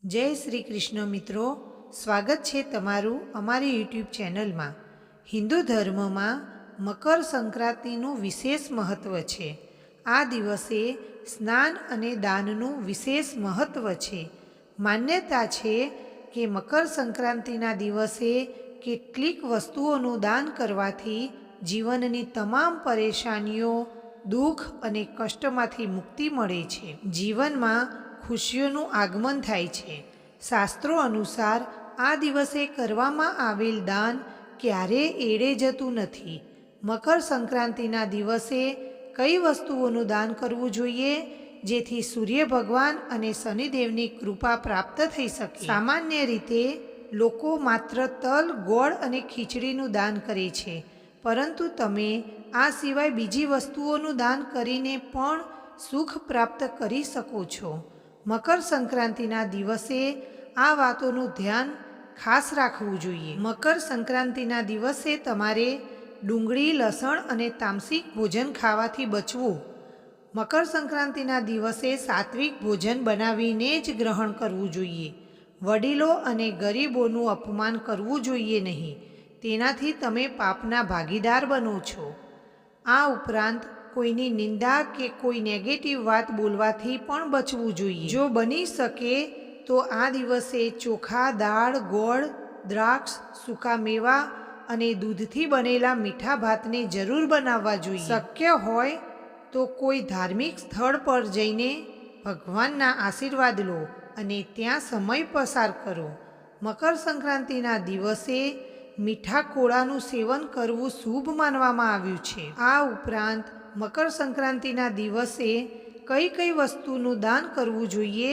જય શ્રી કૃષ્ણ મિત્રો, સ્વાગત છે તમારું અમારી યુટ્યુબ ચેનલમાં। હિન્દુ ધર્મમાં મકર સંક્રાંતિનું વિશેષ મહત્ત્વ છે। આ દિવસે સ્નાન અને દાનનું વિશેષ મહત્ત્વ છે। માન્યતા છે કે મકર સંક્રાંતિના દિવસે કેટલીક વસ્તુઓનું દાન કરવાથી જીવનની તમામ પરેશાનીઓ, દુઃખ અને કષ્ટમાંથી મુક્તિ મળે છે। જીવનમાં ખુશીઓનું આગમન થાય છે। શાસ્ત્રો અનુસાર આ દિવસે કરવામાં આવેલ દાન ક્યારેય એળે જતું નથી। મકર સંક્રાંતિના દિવસે કઈ વસ્તુઓનું દાન કરવું જોઈએ જેથી સૂર્ય ભગવાન અને શનિદેવની કૃપા પ્રાપ્ત થઈ શકે? સામાન્ય રીતે લોકો માત્ર તલ, ગોળ અને ખીચડીનું દાન કરે છે, પરંતુ તમે આ સિવાય બીજી વસ્તુઓનું દાન કરીને પણ સુખ પ્રાપ્ત કરી શકો છો। મકર સંક્રાંતિના દિવસે આ વાતોનું ધ્યાન ખાસ રાખવું જોઈએ। મકર સંક્રાંતિના દિવસે તમારે ડુંગળી, લસણ અને તામસિક ભોજન ખાવાથી બચવું। મકર સંક્રાંતિના દિવસે સાત્વિક ભોજન બનાવીને જ ગ્રહણ કરવું જોઈએ। વડીલો અને ગરીબોનું અપમાન કરવું જોઈએ નહીં, તેનાથી તમે પાપના ભાગીદાર બનો છો। આ ઉપરાંત કોઈની નિંદા કે કોઈ નેગેટિવ વાત બોલવાથી પણ બચવું જોઈએ। જો બની શકે તો આ દિવસે ચોખા, દાળ, ગોળ, દ્રાક્ષ, સૂકા મેવા અને દૂધથી બનેલા મીઠા ભાતને જરૂર બનાવવા જોઈએ। શક્ય હોય તો કોઈ ધાર્મિક સ્થળ પર જઈને ભગવાનના આશીર્વાદ લો અને ત્યાં સમય પસાર કરો। મકર સંક્રાંતિના દિવસે મીઠા કોળાનું સેવન કરવું શુભ માનવામાં આવ્યું છે। આ ઉપરાંત મકર સંક્રાંતિના દિવસે કઈ કઈ વસ્તુનું દાન કરવું જોઈએ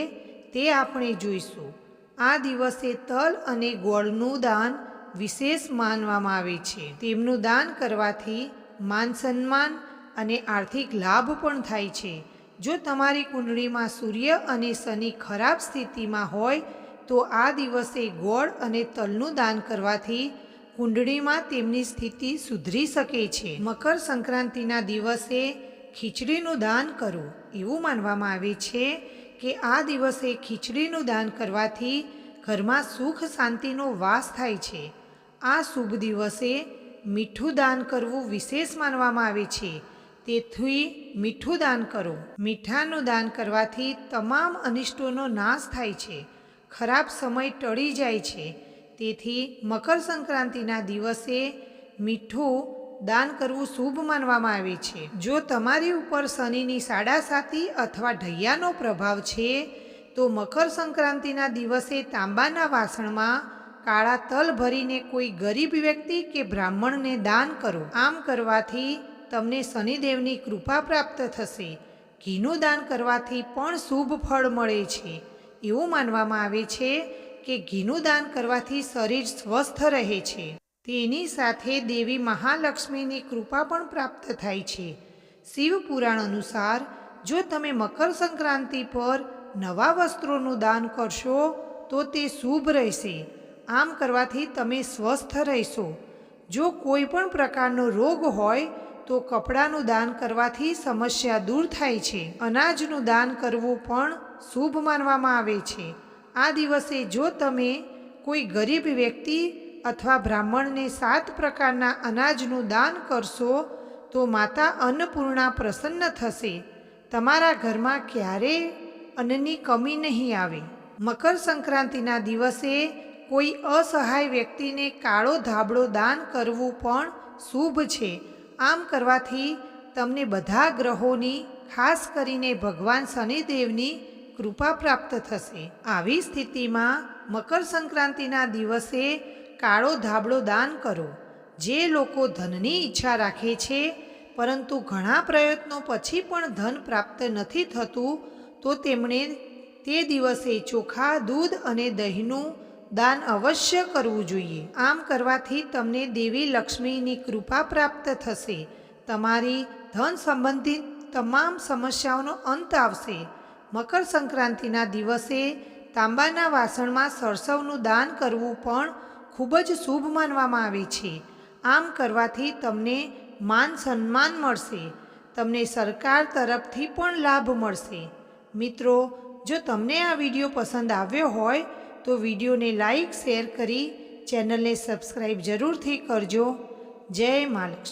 તે આપણે જોઈશું। આ દિવસે તલ અને ગોળનું દાન વિશેષ માનવામાં આવે છે। તેમનું દાન કરવાથી માન સન્માન અને આર્થિક લાભ પણ થાય છે। જો તમારી કુંડળીમાં સૂર્ય અને શનિ ખરાબ સ્થિતિમાં હોય તો આ દિવસે ગોળ અને તલનું દાન કરવાથી કુંડળીમાં તેમની સ્થિતિ સુધરી શકે છે। મકર સંક્રાંતિના દિવસે ખીચડીનું દાન કરો। એવું માનવામાં આવે છે કે આ દિવસે ખીચડીનું દાન કરવાથી ઘરમાં સુખ શાંતિનો વાસ થાય છે। આ શુભ દિવસે મીઠું દાન કરવું વિશેષ માનવામાં આવે છે, તેથી મીઠું દાન કરો। મીઠાનું દાન કરવાથી તમામ અનિષ્ટોનો નાશ થાય છે, ખરાબ સમય ટળી જાય છે। તેથી મકર સંક્રાંતિના દિવસે મીઠું દાન કરવું શુભ માનવામાં આવે છે। જો તમારી ઉપર શનિની સાડાસાતી અથવા ઢૈયાનો પ્રભાવ છે તો મકર સંક્રાંતિના દિવસે તાંબાના વાસણમાં કાળા તલ ભરીને કોઈ ગરીબ વ્યક્તિ કે બ્રાહ્મણને દાન કરો। આમ કરવાથી તમને શનિદેવની કૃપા પ્રાપ્ત થશે। ઘીનું દાન કરવાથી પણ શુભ ફળ મળે છે। એવું માનવામાં આવે છે કે ઘીનું દાન કરવાથી શરીર સ્વસ્થ રહે છે, તેની સાથે દેવી મહાલક્ષ્મીની કૃપા પણ પ્રાપ્ત થાય છે। શિવ પુરાણ અનુસાર જો તમે મકર સંક્રાંતિ પર નવા વસ્ત્રોનું દાન કરશો તો તે શુભ રહેશે। આમ કરવાથી તમે સ્વસ્થ રહેશો। જો કોઈ પણ પ્રકારનો રોગ હોય તો કપડાનું દાન કરવાથી સમસ્યા દૂર થાય છે। અનાજનું દાન કરવું પણ શુભ માનવામાં આવે છે। આ દિવસે જો તમે કોઈ ગરીબ વ્યક્તિ અથવા બ્રાહ્મણને 7 પ્રકારના અનાજનું દાન કરશો તો માતા અન્નપૂર્ણા પ્રસન્ન થશે। તમારા ઘરમાં ક્યારેય અન્નની કમી નહીં આવે। મકર સંક્રાંતિના દિવસે કોઈ અસહાય વ્યક્તિને કાળો ધાબળો દાન કરવું પણ શુભ છે। આમ કરવાથી તમને બધા ગ્રહોની, ખાસ કરીને ભગવાન શનિદેવની કૃપા પ્રાપ્ત થશે। આવી સ્થિતિમાં મકર સંક્રાંતિના દિવસે કાળો ધાબળો દાન કરો। જે લોકો ધનની ઈચ્છા રાખે છે પરંતુ ઘણા પ્રયત્નો પછી પણ ધન પ્રાપ્ત નથી થતું તો તેમણે તે દિવસે ચોખા, દૂધ અને દહીંનું દાન અવશ્ય કરવું જોઈએ। આમ કરવાથી તમને દેવી લક્ષ્મીની કૃપા પ્રાપ્ત થશે। તમારી ધન સંબંધિત તમામ સમસ્યાઓનો અંત આવશે। મકર સંક્રાંતિના દિવસે તાંબાના વાસણમાં સરસવનું દાન કરવું પણ ખૂબ જ શુભ માનવામાં આવે છે। આમ કરવાથી તમને માન સન્માન મળશે, તમને સરકાર તરફથી પણ લાભ મળશે। મિત્રો, જો તમને આ વિડીયો પસંદ આવ્યો હોય તો વિડીયોને લાઈક શેર કરી ચેનલને સબસ્ક્રાઈબ જરૂરથી કરજો. જય મા લક્ષ્મી.